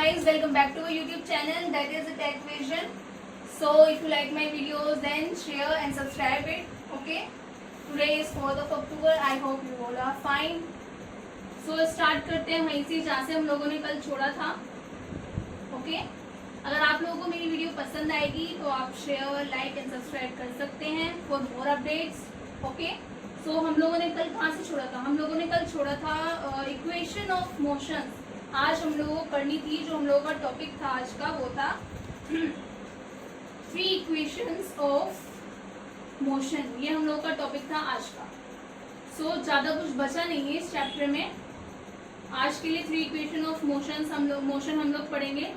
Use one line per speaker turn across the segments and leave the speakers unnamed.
guys, welcome back to our YouTube channel, that is the Tech Vision. So if you like my videos, then share and subscribe it. Okay, today is 4th of October. I hope you all are fine. So start करते हैं वहीं से जहाँ से हम लोगों ने कल छोड़ा था. Okay, अगर आप लोगों को मेरी वीडियो पसंद आएगी तो आप शेयर, लाइक एंड सब्सक्राइब कर सकते हैं फॉर मोर अपडेट्स. ओके, सो हम लोगों ने कल कहाँ से छोड़ा था? हम लोगों ने कल छोड़ा था इक्वेशन ऑफ मोशन. आज हम लोगों को करनी थी, जो हम लोगों का टॉपिक था आज का, वो था थ्री इक्वेशंस ऑफ मोशन. ये हम लोगों का टॉपिक था आज का. सो ज़्यादा कुछ बचा नहीं है इस चैप्टर में. आज के लिए थ्री इक्वेशन ऑफ मोशन हम लोग पढ़ेंगे.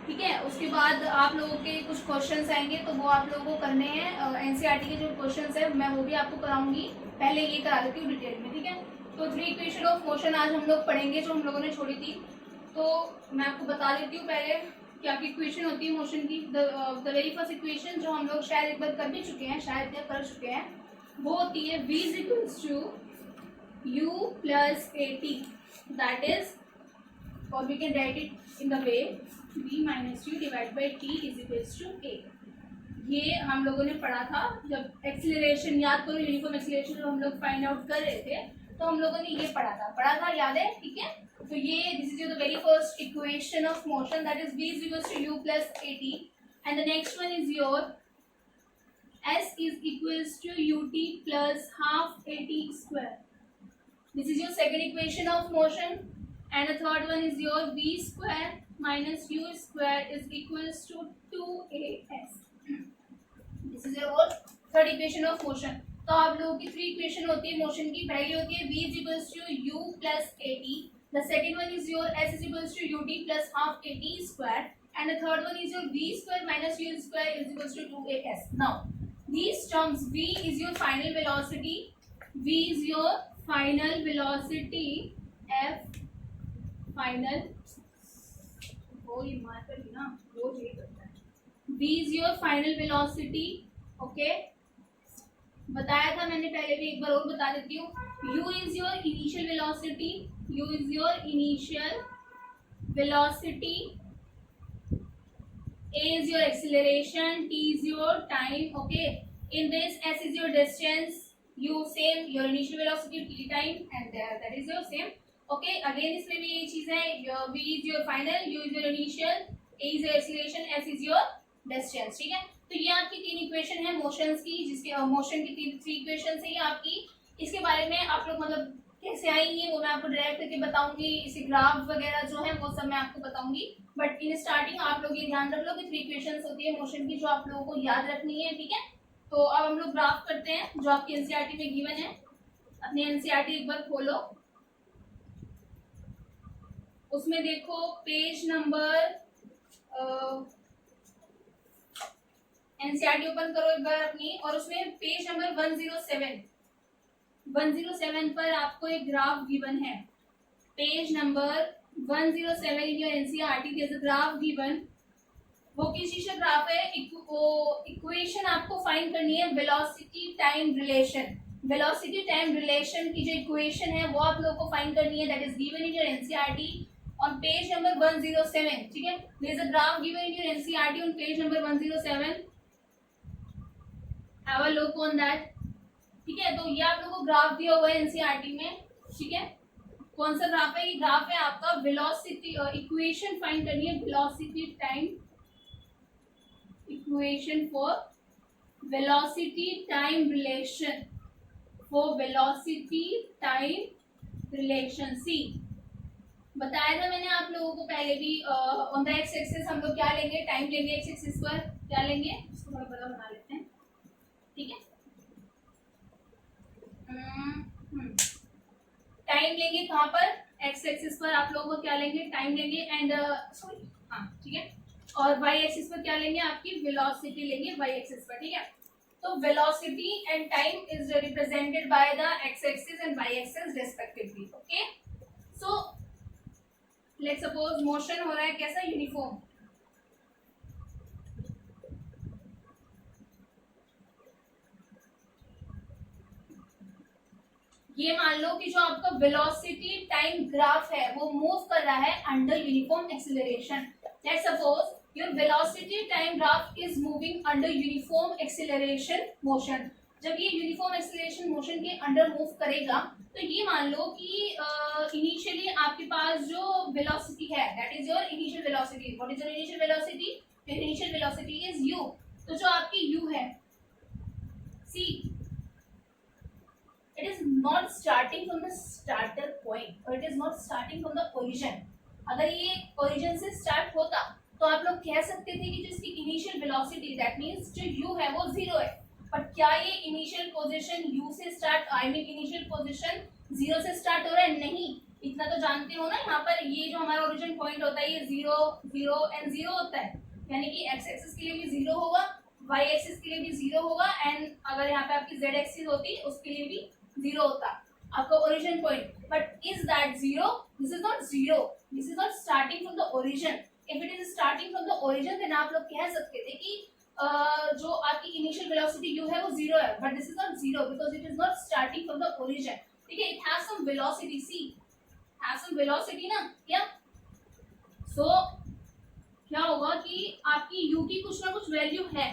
ठीक है, उसके बाद आप लोगों के कुछ क्वेश्चंस आएंगे तो वो आप लोगों को करने हैं. एनसीईआरटी के जो क्वेश्चंस है मैं वो भी आपको कराऊंगी. पहले ये करा देती हूँ डिटेल में. ठीक है, तो थ्री इक्वेशन ऑफ मोशन आज हम लोग पढ़ेंगे जो हम लोगों ने छोड़ी थी. तो मैं आपको बता देती हूँ पहले क्या की इक्वेशन होती है मोशन की. द वेरी फर्स्ट इक्वेशन जो हम लोग शायद एक बार कर भी चुके हैं, शायद या कर चुके हैं, वो होती है v is equals to u plus a t. That is, और we can write it in the way v minus u divide by t is equals to a. ये हम लोगों ने पढ़ा था जब एक्सीलरेशन, याद करो यूनिफॉर्म एक्सीलरेशन जो हम लोग फाइंड आउट कर रहे थे, तो हम लोगों ने ये पढ़ा था, याद है? ठीक है, तो ये this is the very first equation of motion, that is v is equals to u plus a t. And the next one is your s is equals to ut plus half at square. This is your second equation of motion. And the third one is your v square minus u square is equals to 2as. This is your third equation of motion. तो आप लोगों की three equation होती है motion की. पहली होती है v is equals to u plus at. The second one is your s is equals to ut plus half at square. And the third one is your v square minus u square is equals to 2as. Now these terms, v is your final velocity, v is your final velocity, f final, वो ये marker ही ना, वो ये करता है. v is your final velocity. Okay, बताया था मैंने पहले भी, एक बार और बता देती हूँ. u is your initial velocity, u is your initial velocity, a is your acceleration, t is your time. Okay, in this s is your distance, u same, your initial velocity, t time, and there that is your same. Okay, again इसमें भी यही चीज है. v is your final, u is your initial, a is your acceleration, s is your distance. ठीक है, तो ये आपकी तीन इक्वेशन है मोशंस की, जिसके मोशन की थ्री इक्वेशन है ये आपकी. इसके बारे में आप लोग मतलब कैसे आएंगे वो मैं आपको डायरेक्ट करके बताऊंगी. इसी ग्राफ वगैरह जो है वो सब मैं आपको बताऊंगी. बट इन स्टार्टिंग आप लोग ये ध्यान रख लो कि थ्री इक्वेशंस होती है मोशन की, जो आप लोगों को याद रखनी है. ठीक है, तो अब हम लोग ग्राफ करते हैं जो आपकी एनसीईआरटी में गिवन है. अपनी एनसीईआरटी एक बार खोलो, उसमें देखो पेज नंबर, एनसीईआरटी ओपन करो एक बार अपनी, और उसमें पेज नंबर 107 पर आपको एक ग्राफ गिवन है. Page number 107 in your NCERT there is a graph given. वो किस चीज का ग्राफ है? इक्वेशन आपको फाइंड करनी है velocity time relation. Velocity time relation की जो इक्वेशन है वो आप लोगों को फाइंड करनी है. That is given in your NCERT on page number 107. ठीक है, there is a graph given in your NCERT on page number 107. Have a look on that. ठीक है, तो ये आप लोगों को ग्राफ दिया हुआ है एनसीईआरटी में. ठीक है, कौन सा ग्राफ है? ये ग्राफ है आपका वेलोसिटी. इक्वेशन फाइंड करनी है velocity time, equation for velocity time relation, for velocity time relation. See बताया था मैंने आप लोगों को पहले भी. ऑन द एक्स एक्सिस हम लोग क्या लेंगे? टाइम लेंगे. एक्स एक्सिस पर क्या लेंगे? इसको थोड़ा बड़ा बना लेते हैं. ठीक है, टाइम लेंगे कहाँ पर? एक्स एक्सिस पर आप लोगों को क्या लेंगे? टाइम लेंगे. एंड सॉरी, हाँ ठीक है, और वाई एक्सिस पर क्या लेंगे? आपकी वेलोसिटी लेंगे वाई एक्सिस पर. ठीक है, तो velocity and time is represented by the x axis and y axis respectively. Okay, so let's suppose motion हो रहा है कैसा? यूनिफॉर्म. ये मान लो कि जो आपका वेलोसिटी टाइम ग्राफ है वो मूव कर रहा है under uniform acceleration. Let's suppose your velocity time graph is moving under uniform acceleration motion. जब ये यूनिफॉर्म एक्सेलरेशन मोशन के अंडर मूव करेगा तो ये मान लो कि इनिशियली आपके पास जो वेलोसिटी है that is your initial velocity. What is your initial velocity? Your initial velocity is u. तो जो आपकी u है, सी, it is not starting from the starter point or it is not starting from the origin. अगर ये origin से start होता तो आप लोग कह सकते थे कि जो इसकी initial velocity that means जो u है वो zero है. पर क्या ये initial position u से start I mean initial position zero से start हो रहा है? नहीं. इतना तो जानते हो ना, यहाँ पर ये जो हमारा origin point होता है ये 0 0 and 0 होता है, यानी कि x एक्सिस के लिए भी 0 होगा, y एक्सिस के लिए भी 0 होगा एंड अगर यहाँ पे आपकी z एक्सिस होती उसके लिए भी 0 होता आपका origin point. But is that 0? This is not 0. This is not starting from the origin. If it is starting from the origin then आप लोग कह सकते थे कि जो आपकी इनिशियल वेलोसिटी u है वो 0 है, but this is not 0 because it is not starting from the origin. ठीक है, it has some velocity. See has some velocity ना. क्या सो क्या होगा कि आपकी u की कुछ ना कुछ वैल्यू है,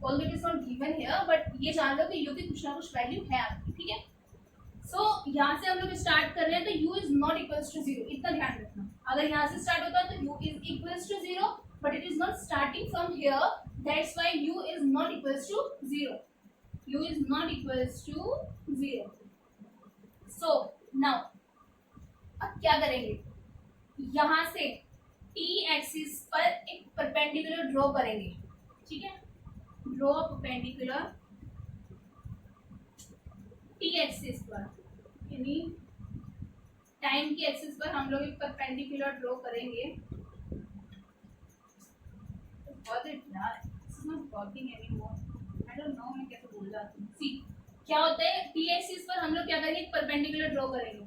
although it is not given here, but ये जान लो कि u की कुछ ना कुछ वैल्यू है आपकी. ठीक है, सो यहाँ से हम लोग स्टार्ट कर रहे हैं तो u is not equals to 0. इतना ध्यान रखना. अगर यहाँ से स्टार्ट होता है तो u is equals to 0, but it is not starting from here, that's why u is not equals to 0. u is not equals to 0. So now अब क्या करेंगे, यहाँ से t एक्सिस पर एक परपेंडिकुलर ड्रॉ करेंगे. ठीक है, ड्रॉ परपेंडिकुलर t एक्सिस पर, यानी टाइम की एक्सिस पर हम लोग एक परपेंडिकुलर ड्रॉ करेंगे. बहुत यार this is not working anymore. I don't know मैं कैसे बोल जाती हूँ. सी क्या होता है, t एक्सिस पर हम लोग क्या करेंगे, एक परपेंडिकुलर ड्रॉ करेंगे.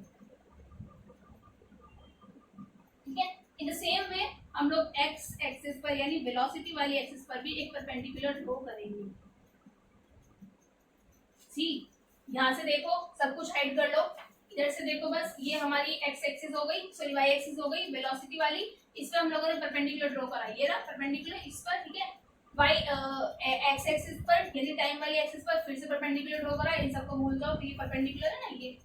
ठीक है, इन द सेम वे हम लोग x एक्सिस पर यानी वेलोसिटी वाली एक्सिस पर भी एक परपेंडिकुलर ड्रॉ करेंगे. सी यहाँ से देखो, सब कुछ हाइड कर लो, इधर से देखो, बस ये हमारी x एक्सिस हो गई, सॉरी y एक्सिस हो गई वेलोसिटी वाली. इस पर हम लोगों ने परपेंडिकुलर ड्रॉ करा, ये रहा परपेंडिकुलर इस पर. ठीक है, y x एक्सिस पर यानी टाइम वाली एक्सिस पर फिर से परपेंडिकुलर ड्रॉ करा. इन सबको भूल जाओ, ये परपेंडिकुलर है ना, ये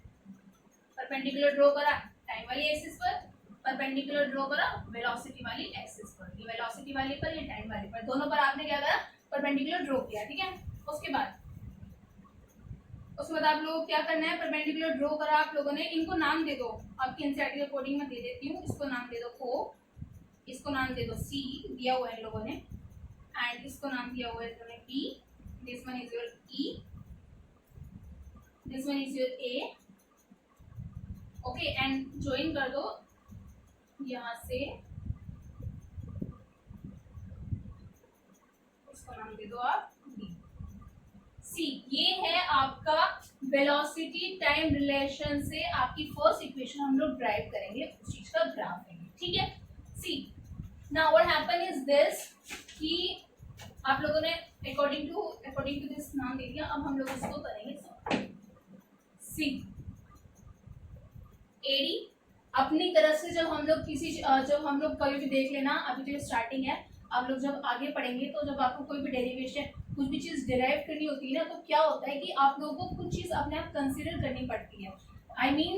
परपेंडिकुलर ड्रॉ करा टाइम वाली एक्सिस पर, परपेंडिकुलर ड्रॉ करा वेलोसिटी वाली एक्सिस पर. ये वेलोसिटी वाली पर, ये टाइम वाली पर, दोनों पर आपने क्या करा, परपेंडिकुलर ड्रॉ किया. ठीक है, उसके बाद आप लोगों को क्या करना है, परपेंडिकुलर ड्रॉ करा आप लोगों ने, इनको नाम दे दो. आपकी एनसीईआरटी के अकॉर्डिंग मैं दे देती हूँ. इसको नाम दे दो O, इसको नाम दे दो C, दिया हुआ है इन लोगों ने, एंड इसको नाम दिया हुआ है इन लोगों ने P. This one is your E, this one is your A. Okay, and join कर दो यहाँ से, इसको नाम दे दो आप D. सी ये है आपका वेलोसिटी टाइम रिलेशन से आपकी फर्स्ट इक्वेशन हम लोग ड्राइव करेंगे, उस चीज का ग्राफ है. ठीक है, see now what happen is this कि आप लोगों ने अकॉर्डिंग टू दिस नाम दे दिया. अब हम लोग इसको करेंगे सी एडी. अपनी तरफ से जब हम लोग कभी भी देख लेना, अभी जो स्टार्टिंग है, आप लोग जब आगे पढ़ेंगे तो जब आपको कोई भी डेरिवेशन कुछ भी चीज डिराइव करनी होती है ना, तो क्या होता है कि आप लोगों को कुछ चीज अपने आप कंसीडर करनी पड़ती है. आई मीन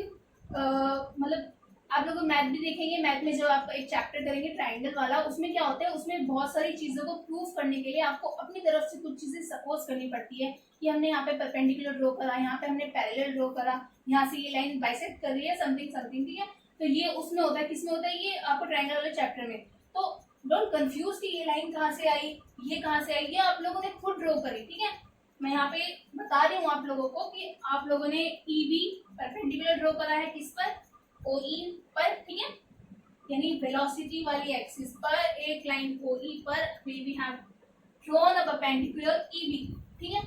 मतलब आप लोग मैथ भी देखेंगे, मैथ में जब आप एक चैप्टर करेंगे ट्राइंगल वाला, उसमें क्या होता है, उसमें बहुत सारी चीजों को प्रूव करने के लिए आपको अपनी तरफ से कुछ चीजें सपोज करनी पड़ती है कि हमने यहाँ पे परपेंडिकुलर ड्रॉ करा, यहाँ पे हमने पैरेलल ड्रॉ करा, यहाँ से ये लाइन बाइसेक्ट कर रही है समथिंग समथिंग. ठीक है, तो ये उसमें होता है, किसमें होता है, ये आपको ट्राइंगल वाले चैप्टर में. तो डोंट कंफ्यूज कि ये लाइन कहाँ से आई, ये कहाँ से आई, ये आप लोगों ने खुद ड्रॉ करी. ठीक है, मैं यहाँ पे बता रही हूँ आप लोगों को कि आप लोगों ने EB परपेंडिकुलर ड्रॉ करा है किस पर, OE पर. ठीक है, यानी वेलोसिटी वाली एक्सिस पर एक लाइन OE पर we have drawn a perpendicular EB. ठीक है,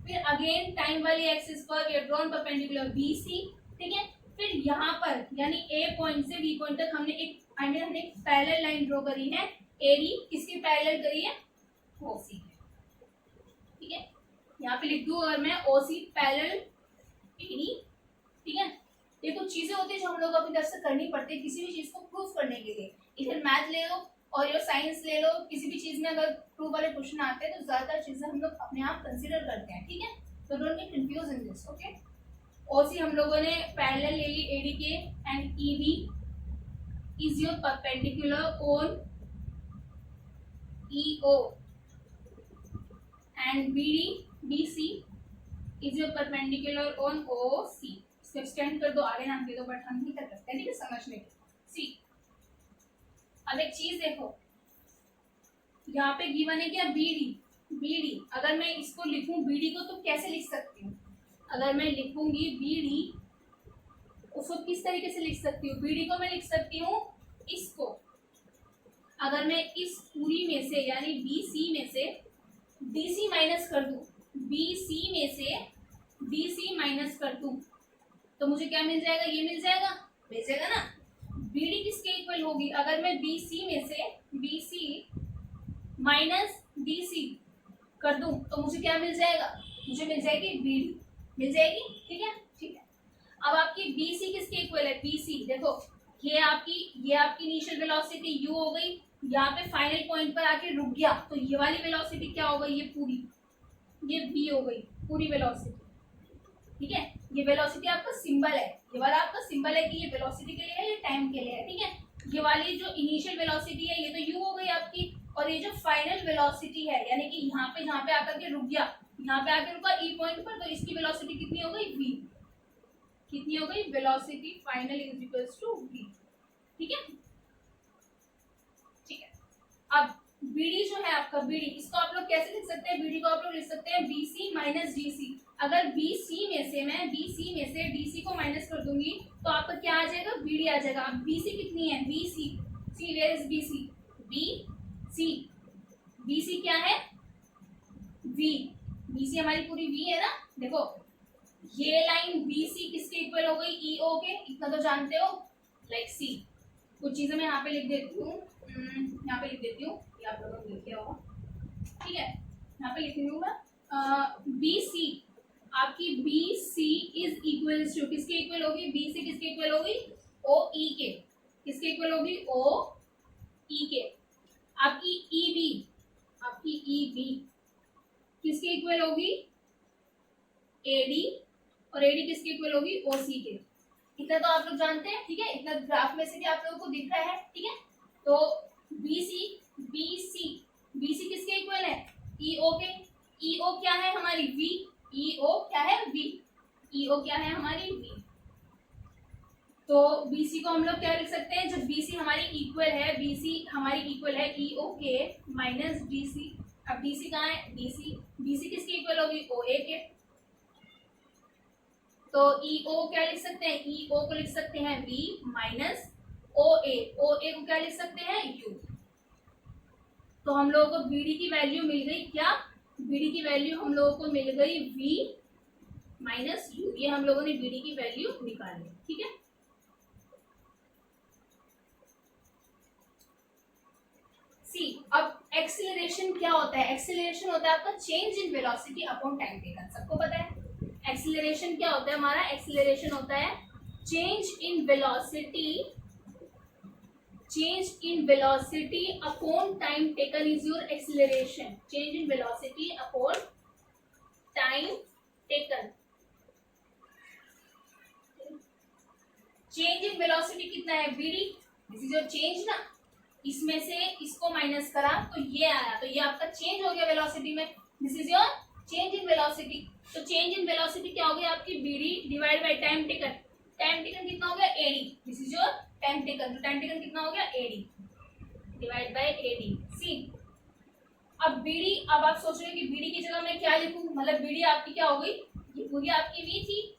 फिर अगेन टाइम वाली एक्सिस पर we have drawn perpendicular BC. ठीक है, फिर यहाँ पर यानी A पॉइंट से B पॉइंट तक हमने एक हमने एक पैरेलल लाइन ड्रॉ करी है AD. किसके पैरेलल करी है, OC. ठीक है, यहाँ पे लिख दूं अगर मैं OC पैरेलल AD. ठीक है। ये कुछ चीजें होती है जो हम लोग अपनी तरफ से करनी पड़ती है किसी भी चीज को प्रूव करने के लिए। इधर मैथ ले लो और योर साइंस ले लो, किसी भी चीज में अगर प्रूव वाले क्वेश्चन आते हैं तो ज्यादातर चीजें हम लोग अपने आप कंसिडर करते हैं, ठीक है। तो don't get confuse in this, okay. OC हम लोगों ने पैरेलल ले ली एडी के, and EB is your perpendicular on EO, and BC is your perpendicular on OC. इसको एक्सटेंड कर दो, आगे नाम दे दो, बट हम नहीं कर सकते, ठीक है, समझने के। सी, अब एक चीज देखो, यहाँ पे गिवन है क्या बीडी। बीडी अगर मैं इसको लिखूं बीडी को तो कैसे लिख सकती हूँ? अगर मैं लिखूंगी बीडी उसको किस तरीके से लिख सकती हूँ? बीडी को मैं लिख सकती हूँ इसको, अगर मैं इस पूरी में से यानी बीसी में से डीसी माइनस कर दूं, बीसी में से डीसी माइनस कर दूं तो मुझे क्या मिल जाएगा? ये मिल जाएगा ना। बीडी किसके इक्वल होगी? अगर मैं बीसी में से बीसी माइनस डीसी कर दूं तो मुझे क्या मिल जाएगा? मुझे मिल जाएगी बीडी, मिल जाएगी, ठीक है, ठीक है। अब आपकी बीसी किसके इक्वल है? बीसी देखो, ये आपकी इनिशियल वेलोसिटी यू हो गई, यहाँ पे फाइनल पॉइंट पर आके रुक गया तो ये वाली वेलोसिटी क्या हो गई? ये पूरी, ये वी हो गई पूरी वेलोसिटी, ठीक है। ये वेलोसिटी आपका सिंबल है, ये वाला आपका सिंबल है कि ये वेलोसिटी के लिए है, ये टाइम के लिए है, ठीक है। ये वाली जो इनिशियल वेलोसिटी है ये तो यू हो गई आपकी, और ये जो फाइनल वेलोसिटी है यानी कि यहाँ पे जहाँ पे आकर के रुक गया, यहाँ पे आके रुका ई पॉइंट पर, तो इसकी वेलोसिटी कितनी हो गई? वी। कितनी हो गई? Velocity final is equals to v, ठीक है, ठीक है। अब बीडी जो है आपका, बीडी इसको आप लोग कैसे लिख सकते हैं? बीडी को आप लोग लिख सकते हैं बीसी माइनस डीसी। अगर बीसी में से मैं डीसी को माइनस कर दूंगी तो आपका क्या आ जाएगा? बीडी आ जाएगा। अब बीसी कितनी है? BC, see where is BC? BC क्या है? वी। बीसी हमारी पूरी वी है ना। देखो ये लाइन बीसी किसके इक्वल हो गई? ईओ के, इतना तो जानते हो, लाइक सी। कुछ चीजें मैं यहाँ पे लिख देती हूँ, यहाँ पे लिख देती हूँ, ये आप लोगों ने लिखा होगा, ठीक है। यहाँ पे लिख रही हूँ मैं बीसी, आपकी बीसी इज इक्वल्स टू किसके इक्वल होगी? बीसी किसके इक्वल होगी? ओ ई के। किसके इक्वल होगी? ओ ई के। आपकी ईबी किसके इक्वल होगी? एडी, और एडी किसके इक्वल होगी? ओसी के। इतना तो आप लोग जानते हैं, ठीक है, इतना ग्राफ में से भी आप लोगों को दिख रहा है, ठीक है। तो बीसी किसके इक्वल है? ईओ के। ईओ क्या है हमारी? वी। ईओ क्या है? वी। ईओ क्या है हमारी? वी। तो बीसी को हम लोग क्या लिख सकते हैं? जब बीसी हमारी इक्वल है, बीसी हमारी इक्वल है ईओ के माइनस डीसी। अब डीसी कहाँ है? डीसी किसके इक्वल होगी? ओ ए के। तो ईओ क्या लिख सकते हैं? ईओ को लिख सकते हैं वी माइनस ओ ए। ओ ए को क्या लिख सकते हैं? यू। तो हम लोगों को बीडी की वैल्यू मिल गई क्या? बीडी की वैल्यू हम लोगों को मिल गई वी माइनस यू। ये हम लोगों ने बीडी की वैल्यू निकाली, ठीक है। सी, अब एक्सीलरेशन क्या होता है? एक्सीलरेशन होता है आपका change in velocity upon time taken. सबको पता है एक्सीलरेशन क्या होता है हमारा? एक्सीलरेशन होता है change in velocity upon time taken is your acceleration. Change in velocity upon time taken. Change in velocity कितना है? BD, this is your change ना। इसमें से इसको माइनस करा तो ये आया, तो ये आपका चेंज हो गया वेलोसिटी में। This is your change in velocity. तो चेंज इन वेलोसिटी क्या हो गया आपकी? BD divide by time taken. Time taken कितना हो गया? AD. This is your time taken. तो टाइम टेकन कितना हो गया? AD divide by AD. See, अब बीडी, अब आप सोच रहे हो कि बीडी की जगह मैं क्या लिखूं? मतलब बीडी आपकी क्या हो गई? ये पूरी आपकी वी थी,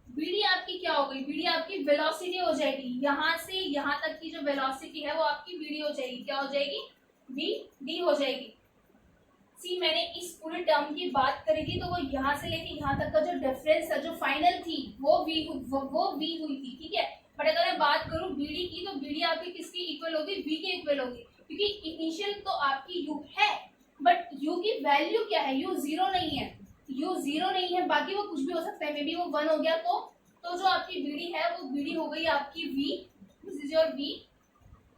बीडी आपकी क्या हो गई? बीडी आपकी वेलोसिटी हो जाएगी। यहाँ से यहाँ तक की जो वेलोसिटी है वो आपकी बीडी हो जाएगी। क्या हो जाएगी? बी डी हो जाएगी। सी, मैंने इस पूरे टर्म की बात करी थी तो वो यहाँ से लेके यहाँ तक का जो डिफरेंस था, जो फाइनल थी, वो वी हुई थी, ठीक है। बट अगर मैं बात करूँ बीडी की, तो बीडी आपकी किसकी इक्वल होगी? वी के इक्वल होगी, क्योंकि इनिशियल तो आपकी यू है, बट यू की वैल्यू क्या है? यू जीरो नहीं है, बाकी वो कुछ भी हो सकता है। मे बी वो 1 हो गया तो तो जो आपकी बीडी है वो बीडी हो गई आपकी v, this is your v,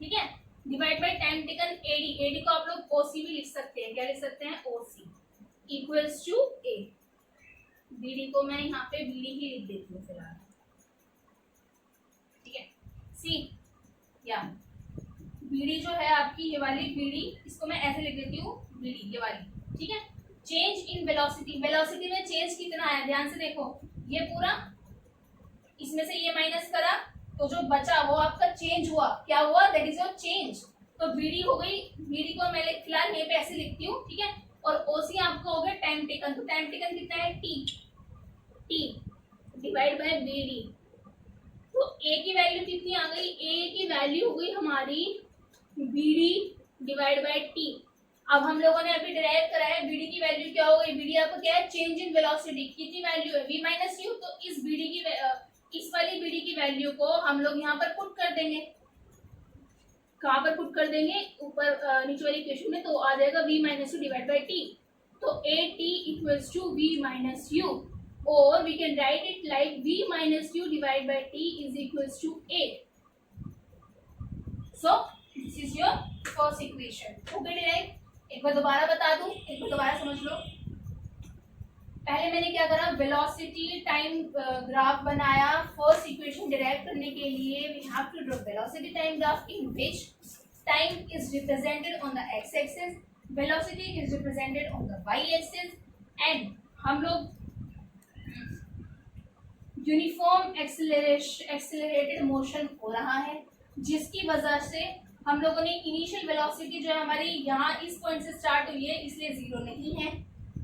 ठीक है, divide by time taken AD, AD को आप लोग ओसी भी लिख सकते हैं, क्या लिख सकते हैं, ओसी इक्वल्स टू ए, बीडी को मैं यहाँ पे बीडी ही लिख देती हूँ फिलहाल, ठीक है। सी या बीडी जो है आपकी ये वाली बीडी, इसको मैं ऐसे लिख देती हूँ बीडी, ये वाली, ठीक है। चेंज इन वेलोसिटी, वेलोसिटी में चेंज कितना आया ध्यान से देखो, ये पूरा इसमें से ये माइनस करा तो जो बचा वो आपका चेंज हुआ, क्या हुआ, दैट इज योर चेंज। तो बीडी हो गई, बीडी को मैं फिलहाल ये पे ऐसे लिखती हूँ, ठीक है। और ओसी आपका हो गया टाइम टेकन, तो टाइम टेकन कितना है, t, t divide by BD, तो ए की वैल्यू कितनी आ गई, ए की वैल्यू हो गई हमारी बीडी डिवाइड बाय टी। अब हम लोगों ने अभी डिराइव करा है बीडी की वैल्यू क्या हो गई, बीडी आपका क्या है, चेंज इन वेलोसिटी, कितनी वैल्यू है, v माइनस यू, तो इस बीडी की इस वाली बीडी की वैल्यू को हम लोग यहाँ पर पुट कर देंगे, कहाँ पर पुट कर देंगे, ऊपर नीचे वाली इक्वेशन में, तो आ जाएगा v minus u divide by t, तो a t equals to v minus u, और we can write it like v minus u divide by t is equals to a। So this is your first equation. Okay derive, एक बार दोबारा बता दूं, एक बार दोबारा समझ लो। पहले मैंने क्या करा, वेलोसिटी टाइम ग्राफ बनाया, फर्स्ट इक्वेशन डिराइव करने के लिए we have to draw velocity time graph in which time is represented on the x axis, velocity is represented on the y axis, and हम लोग यूनिफॉर्म एक्सेलरेटेड मोशन हो रहा है, जिसकी वजह से हम लोगों ने इनिशियल वेलोसिटी जो है हमारी यहाँ इस पॉइंट से स्टार्ट हुई है, इसलिए जीरो नहीं है,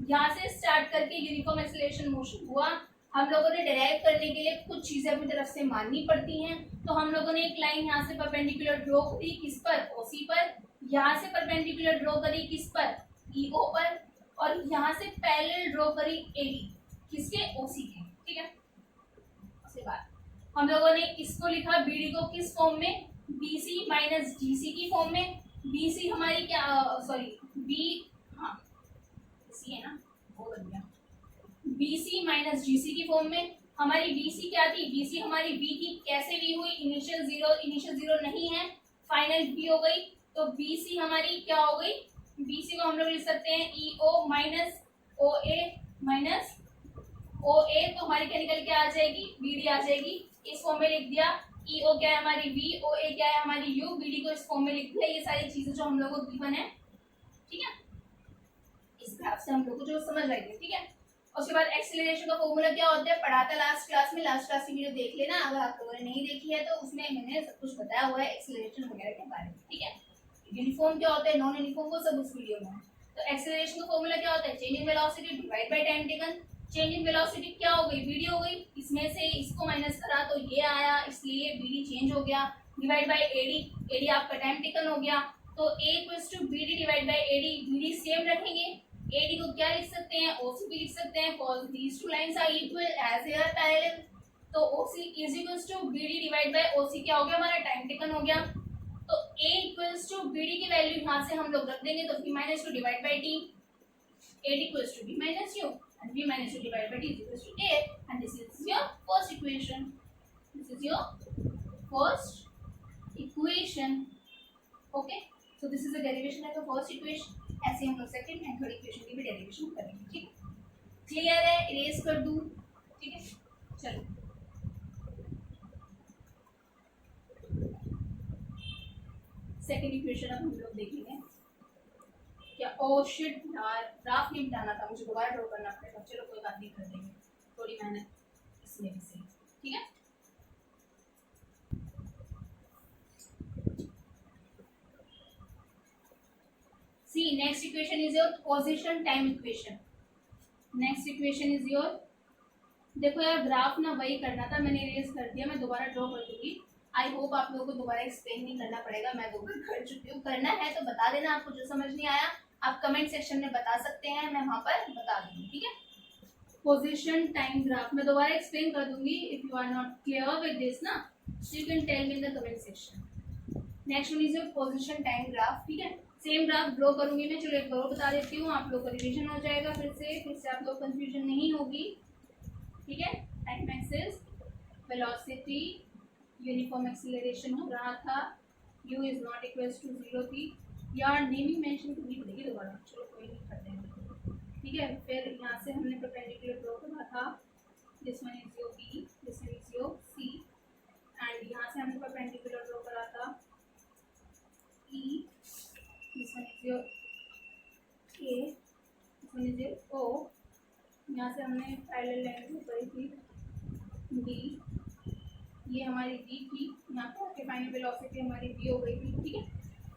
यहाँ से स्टार्ट करके यूनिफॉर्म एक्सेलरेशन मोशन हुआ। हम लोगों ने डिराइव करने के लिए कुछ चीजें अपनी तरफ से माननी पड़ती हैं, तो हम लोगों ने एक लाइन यहाँ से परपेंडिकुलर ड्रॉ करी, किस पर, ओसी पर, यहाँ से परपेंडिकुलर ड्रॉ करी किस पर, ईओ पर, और यहाँ से पैरेलल ड्रॉ करी एडी, किसके, ओसी के, ठीक है। उसके बाद हम लोगों ने इसको लिखा बीडी को किस फॉर्म में, बीसी माइनस जीसी की फॉर्म में, बीसी हमारी क्या, सॉरी बी, हाँ सी है ना, वो बन गया, बीसी माइनस जीसी की फॉर्म में। हमारी बीसी क्या थी, बीसी हमारी बी थी, कैसे बी हुई, इनिशियल जीरो नहीं है, फाइनल बी हो गई, तो बीसी हमारी क्या हो गई, बीसी को हम लोग लिख सकते हैं ईओ माइनस ओ ए माइनस ओ ए, तो हमारी क्या निकल के आ जाएगी, बीडी आ जाएगी, इस फॉर्म में लिख दिया। ईओ क्या है हमारी वी, ओ ए क्या है हमारी यू, बीडी को इस फॉर्म में लिख दिया। ये सारी चीजें जो हम लोग को गिवन है, ठीक है, इस ग्राफ से हम लोग को जो समझ रही है, ठीक है। उसके बाद एक्सेलरेशन का फॉर्मूला क्या होता है, पढ़ा था लास्ट क्लास में, लास्ट क्लास की वीडियो देख लेना अगर आप लोगों ने नहीं देखी है, तो उसमें मैंने सब कुछ बताया हुआ है एक्सेलरेशन वगैरह के बारे में, ठीक है। यूनिफॉर्म क्या होता है, नॉन यूनिफॉर्म, वो सब उस वीडियो में। तो एक्सेलरेशन का फॉर्मूला क्या होता है, change in velocity divide by time taken. Change in velocity क्या हो गई, बीडी हो गई, इसमें से इसको माइनस करा तो ये आया, इसलिए बीडी चेंज हो गया, डिवाइड बाय एडी, एडी आपका टाइम टेकन हो गया, तो ए equals to BD divide by AD, BD same रखेंगे, एडी को क्या लिख सकते हैं, ओसी भी लिख सकते हैं, cause these two lines are equal as they are parallel, तो OC is equals to BD divide by OC, क्या हो गया हमारा, टाइम टेकन हो गया। तो ए इक्वल्स टू बीडी की वैल्यू यहाँ से हम लोग रख देंगे, तो v minus two divide by T, AD equals to v minus U, and v minus u divided by t is equals to a, and this is your first equation. This is your first equation. Okay, so this is the derivation of the first equation. ऐसे हम लोग second and third equation की भी derivation करेंगे, ठीक है। Clear है, erase कर दूं, ठीक है। चलो सेकंड इक्वेशन अब हम लोग देखेंगे। क्या, ओ शिट यार, ग्राफ नहीं बनाना था मुझे, दोबारा ड्रॉ करना पड़ेगा, चलो कोई बात नहीं, कर देंगे, थोड़ी मेहनत इसमें भी सही, ठीक है। See next equation is your position time equation. Next equation is your, देखो यार ग्राफ ना वही करना था, मैंने इरेज कर दिया, मैं दोबारा ड्रॉ कर दूंगी। आई होप आप लोगों को दोबारा एक्सप्लेन नहीं करना पड़ेगा, मैं दोबारा कर चुकी हूँ। करना है तो बता देना, आपको जो समझ नहीं आया आप कमेंट सेक्शन में बता सकते हैं, मैं वहां पर बता दूंगी, ठीक है। पोजीशन टाइम ग्राफ मैं दोबारा एक्सप्लेन कर दूंगी, if you are not clear with this ना, so you can tell me in the comment section. Next one is your position time graph, ठीक है। सेम ग्राफ ड्रॉ करूंगी मैं, चलो एक बार बता देती हूँ, आप लोग का रिविजन हो जाएगा, फिर से आप लोग कंफ्यूजन नहीं होगी, ठीक है। Time axis velocity uniform acceleration हो रहा था, u is not equals to 0 थी। यार नेमिंग मेंशन करनी पड़ेगी दोबारा, चलो कोई नहीं करते हैं, ठीक है। फिर यहाँ से हमने परपेंडिकुलर ड्रॉ करा था, this one is your b, this one is your c, and यहाँ से हमने परपेंडिकुलर ड्रॉ करा था e, this one is your a, this one is your o। यहाँ से हमने पैरेलल लाइन ड्रॉ करी थी b, ये हमारी v थी, यहाँ पे आके फाइनल वेलोसिटी हमारी v हो गई थी, ठीक है।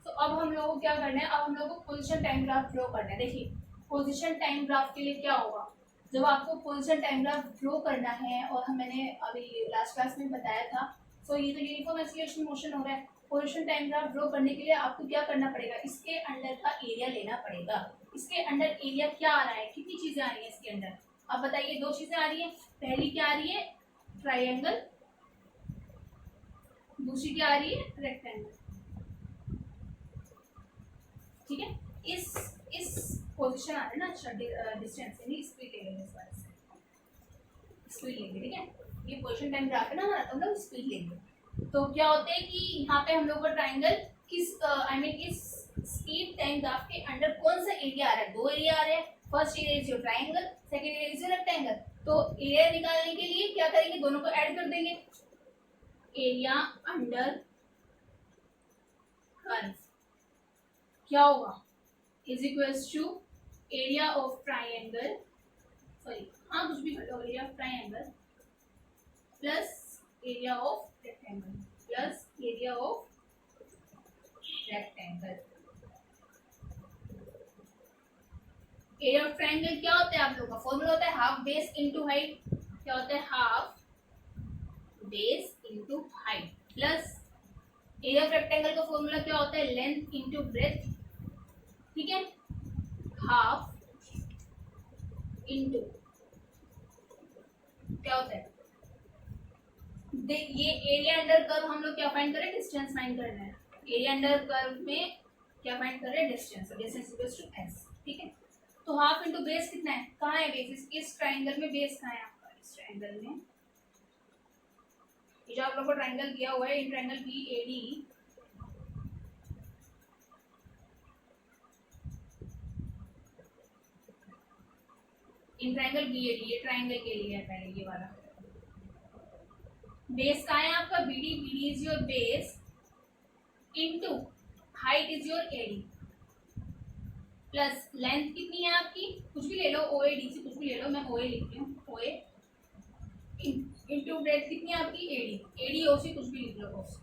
तो अब हम लोगों को क्या करना है, अब हम लोगों को पोजीशन टाइम ग्राफ ड्रॉ करना है। देखिए पोजीशन टाइम ग्राफ के लिए क्या होगा, जब आपको पोजीशन टाइम ग्राफ ड्रॉ करना है, और मैंने अभी लास्ट क्लास में बताया था, सो ये तो यूनिफॉर्म एक्सीलरेशन मोशन हो रहा है। पोजीशन टाइम ग्राफ ड्रॉ करने के लिए आपको क्या करना पड़ेगा, इसके अंडर का एरिया लेना पड़ेगा। इसके अंडर एरिया क्या आ रहा है, कितनी चीजें आ रही है इसके अंदर, अब बताइए। दो चीजें आ रही है, पहली क्या आ रही है ट्राइंगल, दूसरी क्या आ रही है रेक्टेंगल, ठीक है। इस पोजीशन आ रहा है ना, अच्छा डिस्टेंस यानी स्पीड ले लेंगे, इस बार स्पीड लेंगे, ठीक है। ये पोजीशन टाइम ग्राफ है ना हमारा, तो हम लोग स्पीड लेंगे। तो क्या होता है कि यहाँ पे हम लोग का ट्राइंगल किस आई मीन इस स्पीड टाइम ग्राफ के अंडर कौन सा एरिया आ रहा है, दो एरिया आ रहे हैं। First area is your triangle, second area is your rectangle. तो एरिया निकालने के लिए क्या करेंगे, दोनों को ऐड कर देंगे। एरिया अंडर कर्व क्या होगा, is equals to area of triangle, sorry हाँ कुछ भी कर लो, area of triangle plus area of rectangle plus area of rectangle. Area of triangle क्या होता है, आप लोगों का फॉर्मूला होता है हाफ बेस इनटू हाइट। क्या होता है, half base into height, plus area of rectangle का फॉर्मूला क्या होता है, लेंथ इनटू ब्रेथ, ठीक है। हाफ इनटू क्या होता है, ये एरिया अंडर कर्व हम लोग क्या फाइंड करें, डिस्टेंस फाइंड करना है। एरिया अंडर कर्व में क्या फाइंड कर रहे हैं, distance, distance equals to s, ठीक है। तो हाफ इनटू बेस कितना है, कहाँ है बेस, इस ट्राइंगल में बेस कहाँ है आपका, इस ट्राइंगल में जो आप लोगों को ट्राइंगल दिया हुआ है, in triangle B A D, in triangle B A D, ये ट्राइंगल के लिए है पहले ये वाला। बेस कहाँ है आपका, B D is your base into height is your AD, plus length कितनी है आपकी, कुछ भी ले लो, ओ ए डी से कुछ भी ले लो, मैं ओ ए लिखती हूँ, ओ ए इनटू ब्रेथ कितनी है आपकी, एडी, एडी ओ सी कुछ भी लिख लो, O C.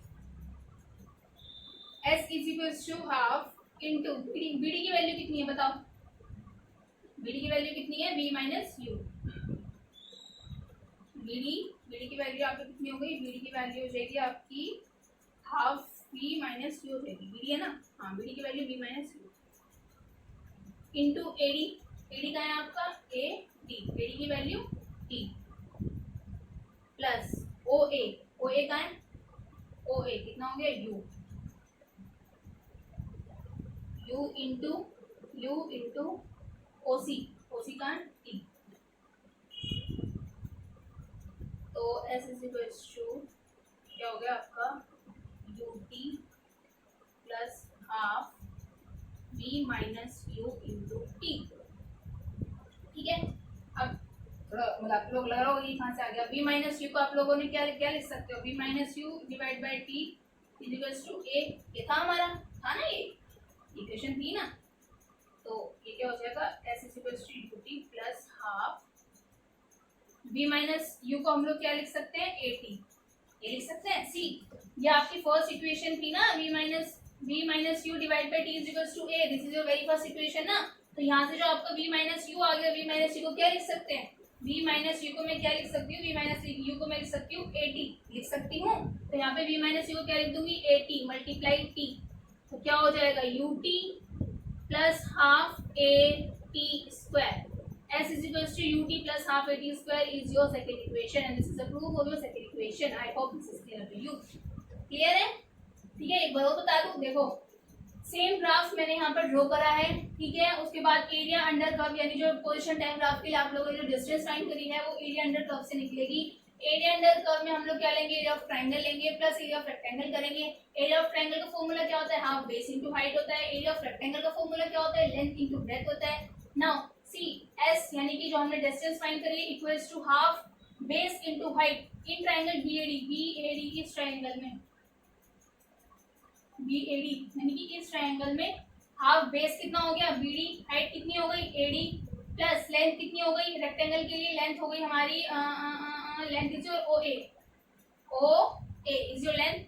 S is equals to half into B D की वैल्यू कितनी है बताओ, बी डी की वैल्यू कितनी है, v minus u. B D की वैल्यू आपकी कितनी हो गई, बी डी की वैल्यू हो जाएगी आपकी हाफ v माइनस यू हो जाएगी, बी डी है ना, हाँ बी डी की value v minus u into AD, AD का है आपका ए डी, एडी की value t, plus O A का है, ओ ए कितना हो गया, यू इंटू ओ सी का है टी। तो एस इज इक्वल्स टू क्या हो गया आपका, you t plus half v minus u into T, ठीक है। अब थोड़ा मतलब आप लोग लग रहा होगा ये कहाँ से आ गया, v माइनस यू को आप लोगों ने क्या लिख सकते हो, v minus u divide by t is equals to a, ये था हमारा, था ना ये इक्वेशन थी ना। तो ये क्या हो जाएगा, S is equals two into T plus half v minus u को हम लोग क्या लिख सकते हैं, ए टी, ये लिख सकते हैं सी। ये आपकी फर्स्ट इक्वेशन थी ना, v minus u divide by t is equals to a, this is your very first equation ना। तो यहाँ से जो आपका v माइनस यू आ गया, v माइनस यू को क्या लिख सकते हैं, v माइनस यू को मैं क्या लिख सकती हूँ, v माइनस यू को मैं लिख सकती हूँ ए टी लिख सकती हूँ। तो यहाँ पे v माइनस यू को क्या लिख दूंगी, ए टी मल्टीप्लाई टी, तो क्या हो जाएगा you t plus half a t square, s is equals to ut plus half at square is your second equation and this is the proof of your second equation. I hope this is clear to you. Clear है, ठीक है। एक बार और बता दूं, देखो same graph मैंने यहाँ पर ड्रॉ करा है, ठीक है। उसके बाद एरिया अंडर कर्व यानी जो पोजीशन टाइम ग्राफ के लिए आप लोगों ने जो डिस्टेंस फाइंड करी है वो एरिया अंडर कर्व से निकलेगी। एरिया अंडर कर्व में हम लोग क्या लेंगे, एरिया ऑफ ट्राइंगल लेंगे प्लस एरिया ऑफ रेक्टेंगल करेंगे। एरिया ऑफ ट्राइंगल का फॉर्मूला क्या होता है, हाफ बेस इनटू हाइट होता है। एरिया ऑफ रेक्टेंगल का फॉर्मूला क्या होता है, लेंथ इनटू ब्रेड्थ होता है। नाउ सी एस यानी कि जो हमने डिस्टेंस फाइंड करी है equals to half base into height in triangle BAD इस ट्राइंगल में बीएडी यानी कि इस ट्राइंगल में हाफ बेस कितना हो गया बीडी, हाइट कितनी हो गई एडी, प्लस लेंथ कितनी हो गई, रेक्टेंगल के लिए लेंथ हो गई हमारी length is your O A is your length.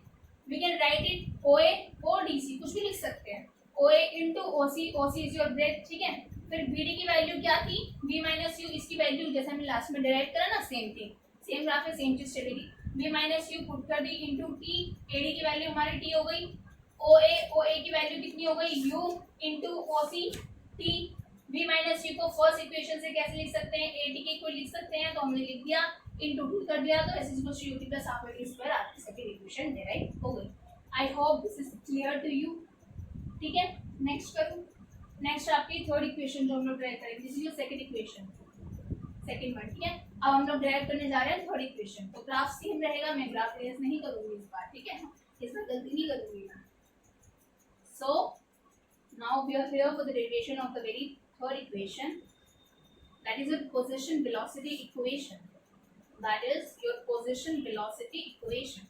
We can write it O A O D C कुछ भी लिख सकते हैं, O A into O C is your breadth, ठीक है। फिर बी डी की वैल्यू क्या थी, बी माइनस यू, इसकी वैल्यू जैसे हमने लास्ट में डिराइव करा ना सेम थिंग, सेम ग्राफ है सेम चीज चलेगी। बी माइनस यू पुट कर दी इंटू टी, ए डी की वैल्यू हमारी टी हो गई, ओ ए की वैल्यू कितनी हो गई u into O C t. v minus u को फर्स्ट इक्वेशन से कैसे लिख सकते हैं, ए टी के इक्वल लिख सकते हैं, तो हमने लिख दिया इंटू टू कर दिया, तो s is equal to u t plus half a t square आपकी सेकंड इक्वेशन डिराइव हो गई। I hope this is clear to you, ठीक है। नेक्स्ट करूँ, नेक्स्ट आपकी थर्ड इक्वेशन जो हम लोग ड्राइव करेंगे, this is your second equation, second one, ठीक है। अब हम लोग ड्राइव करने जा रहे हैं थर्ड इक्वेशन, तो ग्राफ सेम रहेगा, मैं ग्राफ रेस नहीं करूंगी इस बार, ठीक है, इस बार गलती नहीं करूंगी मैं। So now we are here for the derivation of the very third equation, that is your position velocity equation, that is your position velocity equation.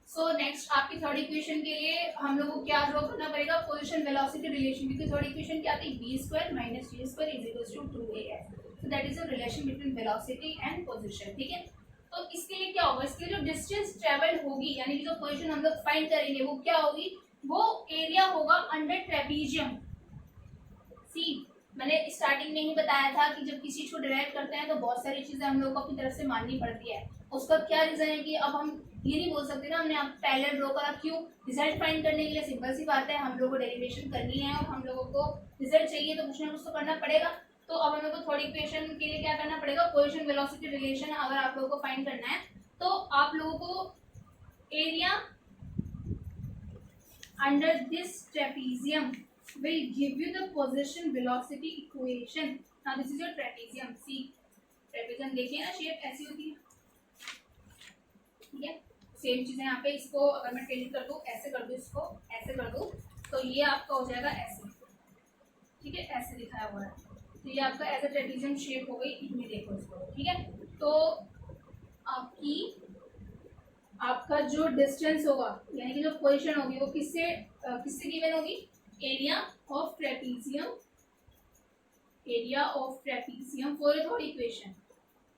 So next आपकी थर्ड इक्वेशन के लिए हम लोग को क्या ड्रॉ करना पड़ेगा, पोजिशन वेलोसिटी रिलेशन, क्योंकि थर्ड इक्वेशन क्या थी, b square minus u square is equal to 2as, so that is a relation between velocity and position, ठीक है। तो इसके लिए क्या होगा, इसके लिए जो डिस्टेंस ट्रेवल होगी यानी कि जो पोजीशन हम लोग फाइंड करेंगे वो क्या होगी, वो एरिया होगा अंडर ट्रेपीजियम। सी मैंने स्टार्टिंग में ही बताया था कि जब किसी को डिराइव करते हैं तो बहुत सारी चीजें हम लोग को अपनी तरफ से माननी पड़ती है। उसका क्या रीजन है कि अब हम ये नहीं बोल सकते ना हमने आप पहले ड्रॉ करा, क्यों, रिजल्ट फाइंड करने के लिए सिंपल सी बात है, हम लोग को डेरिवेशन करनी है और हम लोगों को रिजल्ट चाहिए तो कुछ ना कुछ तो करना पड़ेगा। तो अब हम लोग को थर्ड इक्वेशन के लिए क्या करना पड़ेगा, पोजीशन वेलोसिटी रिलेशन अगर आप लोगों को फाइंड करना है तो आप लोगों को area under this trapezium will give you the position velocity equation. Now this is your trapezium. See, trapezium देखिए ना, शेप ऐसी होती है, ठीक है। सेम चीज़ है यहाँ पे, इसको अगर मैं टिल्ट कर दूँ, ऐसे कर दूँ, इसको ऐसे कर दूँ, तो ये आपका हो जाएगा ऐसे, ठीक है, ऐसे दिखाया हुआ है, तो ये आपका ऐसा ट्रेपीजियम शेप हो गई, इतनी देखो इसको, ठीक है। तो आपका जो डिस्टेंस होगा यानी कि जो पोजीशन होगी वो किससे गिवन होगी, area of trapezium, area of trapezium for third equation,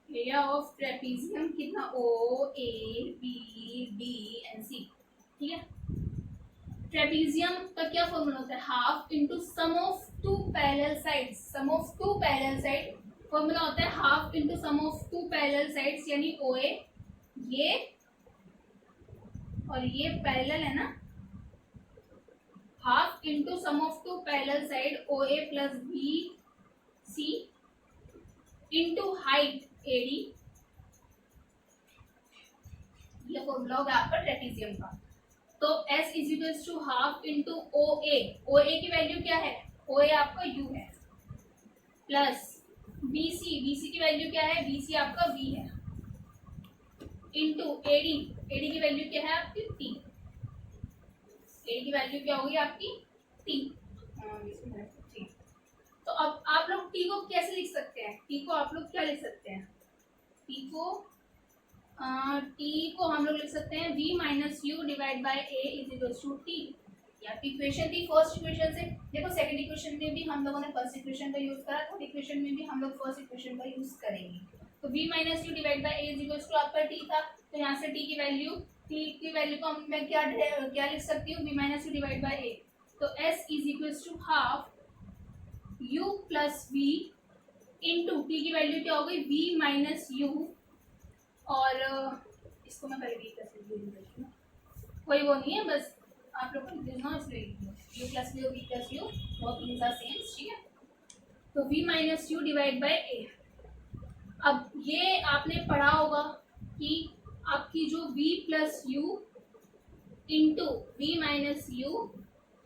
area of trapezium कितना, O A B D and C, ठीक है। ट्रेपीजियम का क्या फॉर्मूला होता है, half into sum of two parallel sides, sum of two parallel side formula होता है half into sum of two parallel sides, यानी ओ ए ये और ये पैरेलल है ना, half into sum of two parallel side O A plus B C into height A D, ये formula होगा आपका ट्रेपीजियम का। तो S is equals to half into O A की वैल्यू क्या है, ओ ए आपका U है, प्लस बी सी की वैल्यू क्या है, बी सी आपका V है, इंटू एडी की वैल्यू क्या है आपकी T, एडी की वैल्यू क्या होगी आपकी T। तो अब आप लोग T को कैसे लिख सकते हैं, T को आप लोग क्या लिख सकते हैं, T को हम लोग लिख सकते हैं v minus u divide by a is equal to t. या इक्वेशन थी फर्स्ट इक्वेशन से, देखो सेकंड इक्वेशन में भी हम लोगों ने फर्स्ट इक्वेशन का यूज करा, थर्ड इक्वेशन में भी हम लोग फर्स्ट इक्वेशन का यूज करेंगे। तो v minus u divide by a is equal to आपका t था, तो यहाँ से t की वैल्यू को मैं क्या लिख सकती हूँ, v minus u divide by a, तो s is equal to half u plus v into t की वैल्यू क्या हो गई v माइनस यू, और इसको मैं पहले वी प्लस यू, कोई वो नहीं है, बस आप लोग को लिखना इसलिए यू प्लस वी और वी प्लस यू बहुत तीन सा सेम, ठीक है। तो v minus u divide by a, अब ये आपने पढ़ा होगा कि आपकी जो v plus u into v minus u,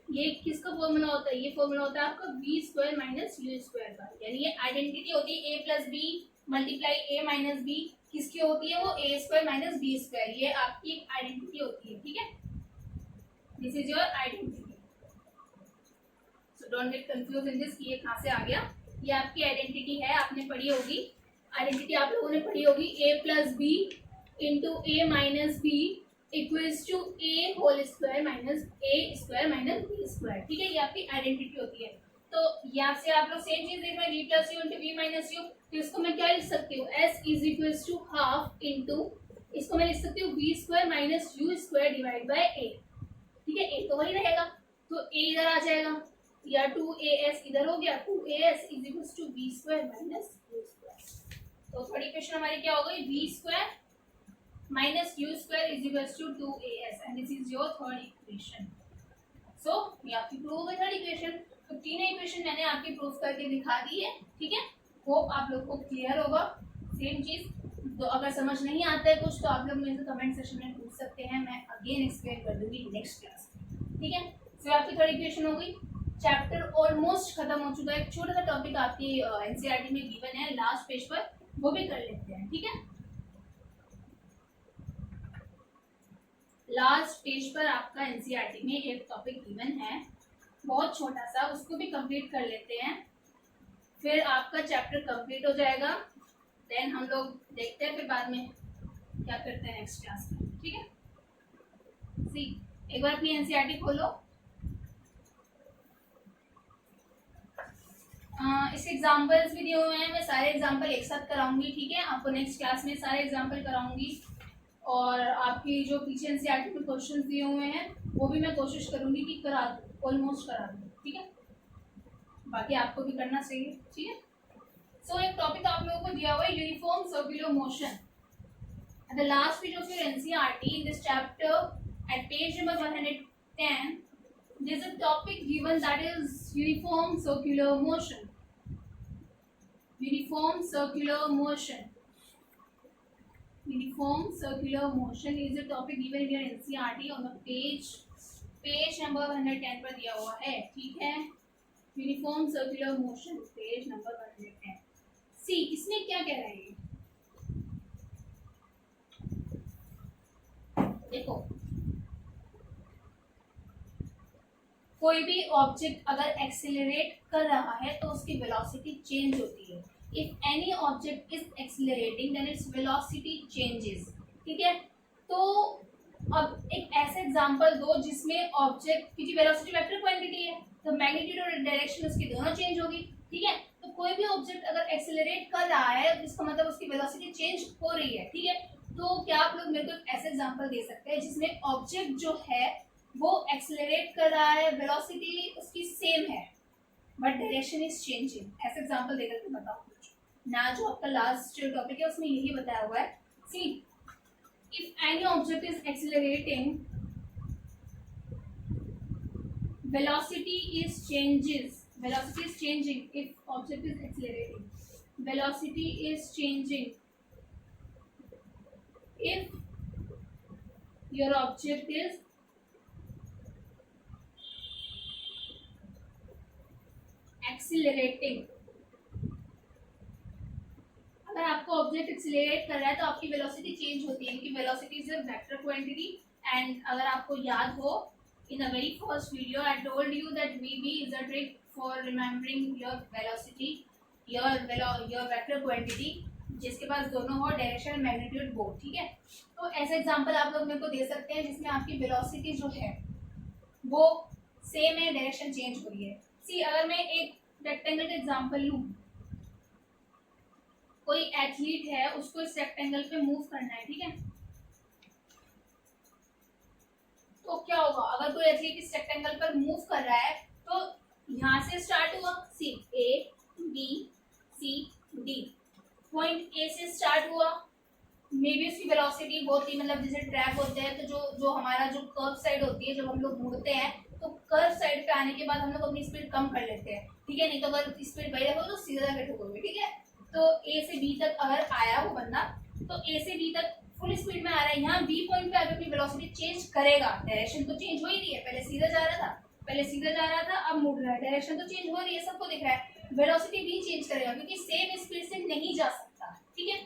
ये किसका फॉर्मूला होता है, ये फॉर्मूला होता है आपका v square minus u square का, यानी ये आइडेंटिटी होती है a plus b multiply a minus b किसकी होती है, वो a square minus b square, ये आपकी एक आइडेंटिटी होती है, ठीक है, this is your identity. So don't get confuse in this कि ये कहाँ से आ गया, ये आपकी आइडेंटिटी है, आपने पढ़ी होगी, आइडेंटिटी आप लोगों ने पढ़ी होगी, a plus b into a minus b equals to a whole square minus a square minus b square, ठीक है, ये आपकी आइडेंटिटी होती है। तो यहाँ से आप लोग सेम चीज देख रहे हैं, v plus u into v minus u, तो इसको मैं क्या लिख सकती हूँ, S is equals to half into, इसको मैं लिख सकती हूँ v square minus u square divide by a, ठीक है, ए तो वही रहेगा, तो ए इधर आ जाएगा, या 2as इधर हो गया, 2as is equals to v square minus u square. तो थर्ड इक्वेशन हमारी क्या हो गई, v square minus u square is equals to 2as and this is your third equation. So ये आपकी प्रूव हो गई थर्ड इक्वेशन। तो तीनों इक्वेशन मैंने आपकी प्रूव करके दिखा दी है, ठीक है, होप आप लोग को क्लियर होगा। सेम चीज, तो अगर समझ नहीं आता है कुछ तो आप लोग मेरे से कमेंट सेक्शन में पूछ सकते हैं, मैं अगेन एक्सप्लेन कर दूंगी नेक्स्ट क्लास में, ठीक है। सो आपकी थर्ड इक्वेशन हो गई, चैप्टर ऑलमोस्ट खत्म हो चुका है, एक छोटा सा टॉपिक आपकी एनसीईआरटी में गिवन है लास्ट पेज पर, वो भी कर लेते हैं, ठीक है। लास्ट पेज पर आपका एनसीईआरटी में एक टॉपिक गिवन है, बहुत छोटा सा, उसको भी कंप्लीट कर लेते हैं, फिर आपका चैप्टर कंप्लीट हो जाएगा, देन हम लोग देखते हैं फिर बाद में क्या करते हैं नेक्स्ट क्लास में, ठीक है। सी एक बार अपनी एनसीईआरटी खोलो, इसके एग्जाम्पल्स भी दिए हुए हैं, मैं सारे एग्जाम्पल एक साथ कराऊंगी, ठीक है, आपको नेक्स्ट क्लास में सारे एग्जाम्पल कराऊंगी, और आपकी जो पीछे एनसीईआरटी में क्वेश्चंस दिए हुए हैं वो भी मैं कोशिश करूंगी कि करा दूँ, ऑलमोस्ट करा दूँ, ठीक है, बाकी आपको भी करना चाहिए, ठीक है। सो एक टॉपिक आप लोगों को दिया हुआ है, uniform circular motion, at the last page of your NCERT in this chapter at page number 110 there is a topic given that is uniform circular motion. Uniform circular motion, uniform circular motion is a topic given in your NCERT on the page number 110 पर दिया हुआ है, ठीक है, uniform circular motion page number 110। सी इसमें क्या कह रहा है, देखो कोई भी ऑब्जेक्ट अगर एक्सेलरेट कर रहा है तो उसकी वेलोसिटी चेंज होती है, if any object is accelerating then its velocity changes, ठीक है। तो अब एक ऐसे एग्जांपल दो जिसमें ऑब्जेक्ट की वेलोसिटी वेक्टर क्वांटिटी है, तो मैग्नीट्यूड और डायरेक्शन उसकी दोनों चेंज होगी, ठीक है। तो कोई भी ऑब्जेक्ट अगर एक्सेलरेट कर रहा है इसका मतलब उसकी वेलोसिटी चेंज हो रही है, ठीक है। तो क्या आप लोग मेरे को ऐसे एग्जांपल दे सकते हैं जिसमें ऑब्जेक्ट जो है वो एक्सेलरेट कर रहा है, वेलोसिटी उसकी सेम है बट डायरेक्शन इज चेंजिंग, ऐसे एग्जांपल देकर के बताओ ना, जो आपका लास्ट टॉपिक है उसमें यही बताया हुआ है। See if any object is accelerating velocity is changes, velocity is changing if object is accelerating, velocity is changing if your object is accelerating। अगर आपको ऑब्जेक्ट एक्सेलरेट कर रहा है तो आपकी वेलोसिटी चेंज होती है, क्योंकि velocity is a vector quantity, and अगर आपको याद हो in the very first video I told you that VB is a trick for remembering your velocity, your vector quantity जिसके पास दोनों हो, डायरेक्शन एंड मैग्नीट्यूड बोथ, ठीक है। तो ऐसे एग्जांपल आप लोग मेरे को दे सकते हैं जिसमें आपकी वेलोसिटी जो है वो सेम है, डायरेक्शन चेंज हो रही है। सी अगर मैं एक रेक्टेंगल का एग्जांपल लूं, कोई एथलीट है उसको इस रेक्टेंगल पे मूव करना है, ठीक है, तो क्या होगा अगर कोई एथलीट इस रेक्टेंगल पर मूव कर रहा है तो यहाँ से स्टार्ट हुआ, C A B C D, point A से स्टार्ट हुआ, मे बी उसकी वेलोसिटी बहुत ही, मतलब जैसे ट्रैक होते हैं तो जो हमारा जो कर्व साइड होती है, जब हम लोग मुड़ते हैं तो कर्व साइड पे आने के बाद हम लोग अपनी स्पीड कम कर लेते हैं, ठीक है, नहीं तो अगर स्पीड बढ़ रखो तो सीधा जाके ठोकोगे, ठीक है। तो ए से बी तक अगर आया वो बंदा, तो ए से बी तक फुल स्पीड में आ रहा है, यहाँ बी पॉइंट पे आके अपनी वेलोसिटी चेंज करेगा, डायरेक्शन तो चेंज हो ही रही है, पहले सीधा जा रहा था अब मुड़ रहा है, डायरेक्शन तो चेंज हो रही है, सबको दिख रहा है, वेलोसिटी भी चेंज करेगा क्योंकि सेम स्पीड से नहीं जा सकता, ठीक है।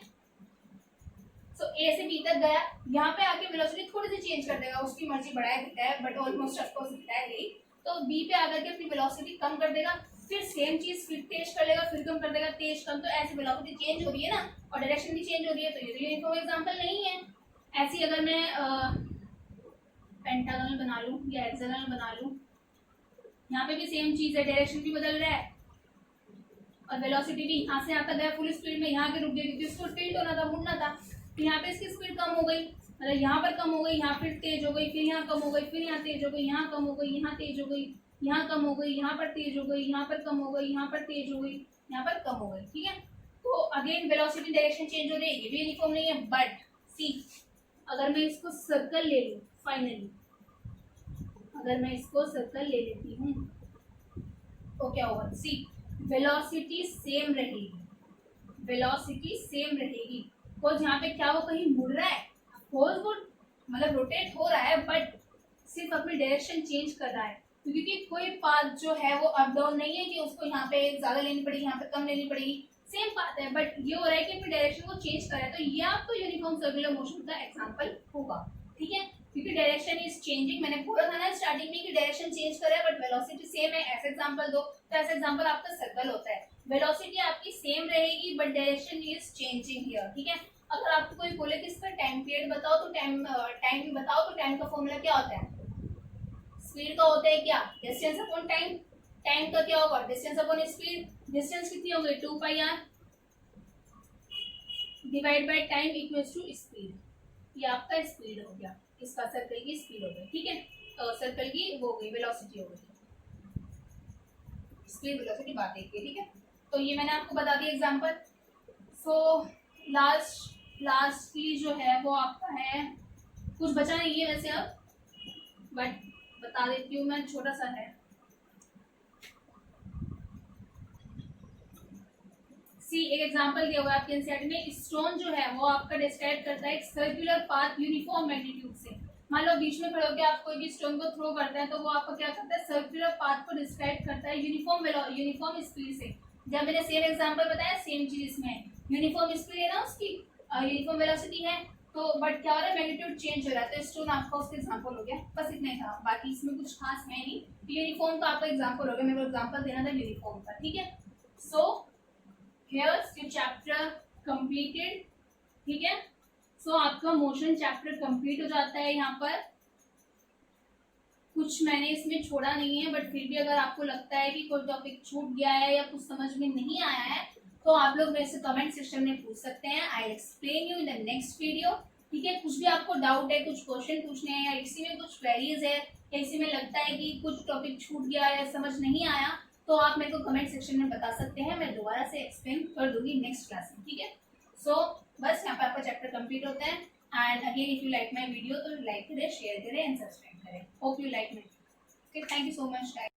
सो ए से बी तक गया, यहाँ पे आके वेलोसिटी थोड़ी सी चेंज कर देगा, उसकी मर्जी बढ़ाए घटाए, बट ऑलमोस्ट ऑफकोर्स घटाए यही। तो बी पे आकर के अपनी वेलोसिटी कम कर देगा, फिर सेम चीज फिर तेज कर लेगा, फिर कम कर देगा, तेज कम, तो ऐसे वेलोसिटी चेंज हो रही है ना, और डायरेक्शन भी चेंज हो रही है, तो ये तो यूनिफॉर्म एग्जांपल नहीं है। ऐसी अगर मैं पेंटागोनल बना लूं या हेक्सागोनल बना लूं, यहाँ पे भी सेम चीज है, डायरेक्शन भी बदल रहा है और वेलोसिटी भी यहाँ से आता गया फुल स्पीड में, यहाँ के रुक गया क्योंकि उसको टिल्ट होना था, मुड़ना था, तो यहाँ पे इसकी स्पीड कम हो गई, मतलब यहाँ पर कम हो गई, यहाँ फिर तेज हो गई, फिर यहाँ कम हो गई, फिर यहाँ तेज हो गई, यहाँ कम हो गई, यहाँ तेज हो गई, यहाँ कम हो गई, यहाँ पर तेज हो गई, यहाँ पर कम हो गई, यहाँ पर तेज हो गई, यहाँ पर कम हो गई, ठीक है। तो अगेन वेलोसिटी डायरेक्शन चेंज हो रही है, ये भी यूनिफॉर्म नहीं है। बट सी, अगर मैं इसको सर्कल ले लूँ, फाइनली अगर मैं इसको सर्कल ले लेती हूँ तो क्या होगा, सी वेलोसिटी सेम रहेगी, वेलोसिटी सेम रहेगी, और यहाँ पे क्या वो कहीं मुड़ रहा है, वो मतलब रोटेट हो रहा है, बट सिर्फ अपनी डायरेक्शन चेंज कर रहा है, क्योंकि कोई पाथ जो है वो अप डाउन नहीं है कि उसको यहाँ पे ज्यादा लेनी पड़ेगी, यहाँ पे कम लेनी पड़ेगी, सेम पाथ है, बट ये हो रहा है कि अपनी डायरेक्शन को चेंज कर रहा है, तो ये आपको यूनिफॉर्म सर्कुलर मोशन का एग्जाम्पल होगा, ठीक है, क्योंकि डायरेक्शन इज चेंजिंग। मैंने बोला था ना स्टार्टिंग में कि डायरेक्शन चेंज कर रहा है बट वेलोसिटी सेम है, ऐसा एग्जांपल दो, तो ऐसा एग्जांपल आपका सर्कल होता है, वेलोसिटी आपकी सेम रहेगी but direction is changing here, ठीक है। अगर आपको कोई बोले कि इसका टाइम पीरियड बताओ, तो टाइम बताओ, तो टाइम का फॉर्मूला क्या होता है, स्पीड का होता है क्या, डिस्टेंस अपॉन टाइम, टाइम का क्या होगा, डिस्टेंस अपॉन स्पीड, डिस्टेंस कितनी हो गई 2πr divide by time equals to speed, ये आपका स्पीड हो गया, इसका सर्कल की स्पीड हो गई, ठीक है, तो सर्कल की वो हो गई वेलोसिटी हो गई, स्पीड वेलोसिटी बात एक है, ठीक है। तो ये मैंने आपको बता दिया एग्जांपल। सो लास्ट की जो है वो आपका है, कुछ बचा नहीं है वैसे अब, बट बता देती हूँ मैं, छोटा सा है। सी, एक एग्जांपल दिया हुआ है आपके एनसीईआरटी में, स्टोन जो है वो आपका डिस्क्राइब करता है एक सर्कुलर पाथ यूनिफॉर्म मैग्नीट्यूड से। मान लो बीच में खड़े होकर आप कोई भी स्टोन को थ्रो करते हैं, तो वो आपको क्या करता है, सर्कुलर पाथ को डिस्क्राइब करता है यूनिफॉर्म स्पीड से। जब मैंने सेम एग्जांपल बताया, सेम चीज इसमें है, यूनिफॉर्म स्पीड है ना उसकी, यूनिफॉर्म वेलोसिटी है, तो बट क्या हो रहा है, मैग्नीट्यूड चेंज हो रहा है, तो स्टोन आपका उसका एग्जांपल हो गया, बस इतना ही था, बाकी इसमें कुछ खास है नहीं, यूनिफॉर्म का आपका एग्जांपल हो गया, मेरे को एग्जांपल देना था यूनिफॉर्म का, ठीक है। सो here's your chapter completed, ठीक है। सो आपका मोशन चैप्टर कंप्लीट हो जाता है। यहाँ पर कुछ मैंने इसमें छोड़ा नहीं है, बट फिर भी अगर आपको लगता है कि कोई टॉपिक छूट गया है या कुछ समझ में नहीं आया है, तो आप लोग मेरे से कमेंट सेक्शन में पूछ सकते हैं, I explain you in the next video, ठीक है। कुछ भी आपको डाउट है, कुछ क्वेश्चन पूछने हैं, या इसी में कुछ क्वेरीज है, या इसी में लगता है कि कुछ टॉपिक छूट गया है, समझ नहीं आया, तो आप मेरे को कमेंट सेक्शन में बता सकते हैं, मैं दोबारा से एक्सप्लेन कर दूंगी नेक्स्ट क्लास में, ठीक है। सो बस यहाँ पे आपका चैप्टर कंप्लीट होता है। And again if you like my video तो लाइक करें, शेयर करें एंड सब्सक्राइब करें। Hope you like my video. Okay, thank you so much.